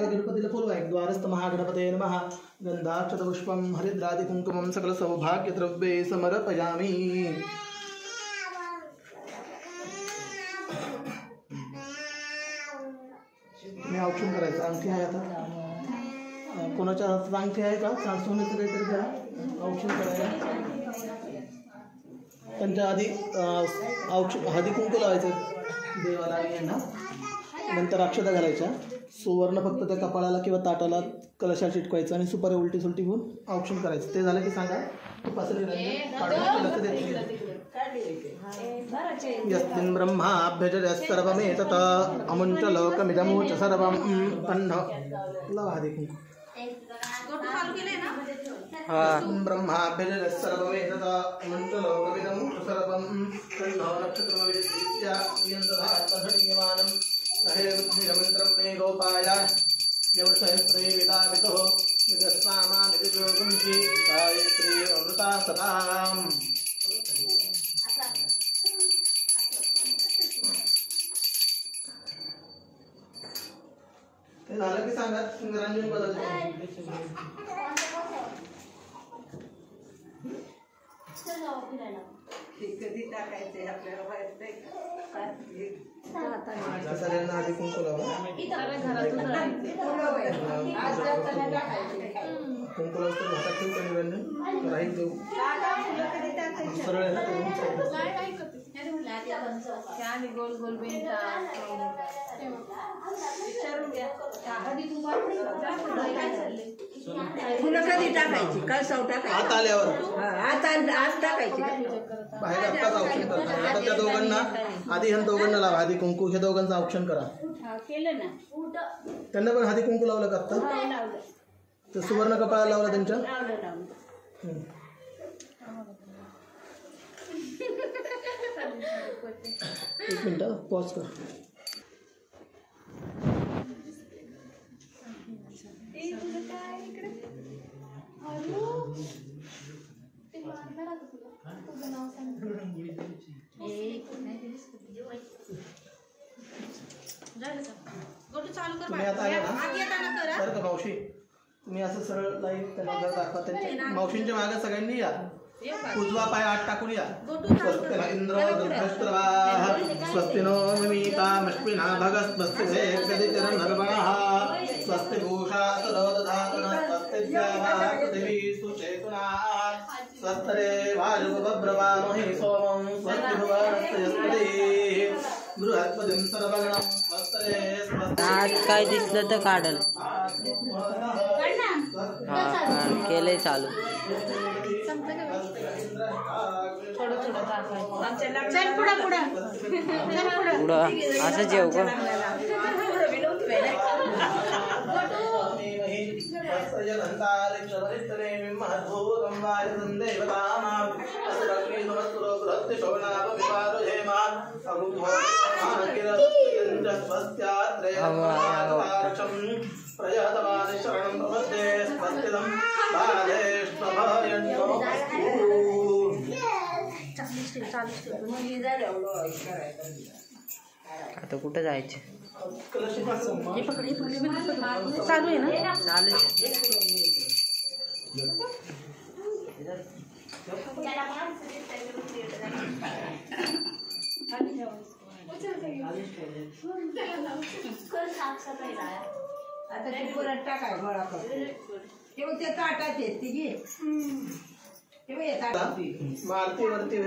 गणपतीला फुल आहे. द्वारस्थ महागणपते नमः. गंधाक्षतपुष्पं हरिद्रादिकुंकुमं सकल सौभाग्यद्रव्ये समर्पयामि. मी औक्षण करायचं. अंगठी आहे आता कोणाच्या हातात अंगठी आहे का? सोन्याचं काहीतरी द्या औक्षण करायला. त्यांच्या आधी हळदी कुंकू लावायचं देवाला आणि यांना. नंतर अक्षता घालायच्या. सुवर्ण फक्त त्या कपाळाला किंवा ताटाला कलशा चिटकवायचं आणि सुपारी उलटी सुलटी होऊन औक्षण करायचं. ते झालं की सांगा. यस्मिन् ब्रह्माभ्यजयत्सर्वमेतत् अमुञ्च लोकमिदमुच सर्वं तन्न लावा हळदी कुंकू. ब्रह्माभ्यजयत्सर्वमेतत् अमुञ्च लोकमिदमुच सर्वं तन्न नक्षत्रमविदित्य यन्तधातधीयमानं अहे बुद्धिमन्त्रं मे गोपाय यवसहस्रे विदावितो यदस्सामानिजोगुंसि सावित्री अमृता सताम्. ते झालं की सांगा. रंजन बदलते कधी टाकायचे आपल्याला माहित नाही. सगळ्यांना आधी कुंकू लावा. कुंकू लावतो हातात ठेवू का निरंजन राहील देऊ सरळ गोल गोल फुलं कधी टाकायची? कळसाव टाकायची. आत आल्यावर आज टाकायची. बाहेर आत्ताच औक्षण करतात. आता त्या दोघांना आधी ह्या दोघांना लावा हळदी कुंकू. हे दोघांचं औक्षण करा. केलं ना. त्यांना पण हळदी कुंकू लावलं का आत्ता? तर सुवर्ण कपाळाला लावलं त्यांच्या. एक मिनिट पॉज कर. तुम्ही आता आहे ना बरं का मावशी. तुम्ही असं सरळ लाईन त्यांना जर दाखवा. त्यांच्या मावशींच्या मागे सगळ्यांनी या. उजवा पाय आत टाकून या. स्वस्ति इंद्र दृष्टवाः स्वस्ति नो मिमीतामश्विना भगस्वस्तिर्नर्मणः स्वस्ति भूषा सरोदधातुनः स्वस्ति द्यावाः पृथिवी सुचेतुना स्वस्तरे वायुभब्रवामहि सोमं स्वस्ति भुवनस्ते बृहस्पतिं सर्वगणं स्वस्तरे स्वस्ति. आज काय दिसलं तर काढल. केलंय चालू. पुढं असंच येऊ का? आता कुठं जायचं? चालू आहे ना. चालू. आता ते परत टाकाय गोळा करतो. तेव्हा ते ताटाचे ती घे. तेव्हा येतात मारती वरती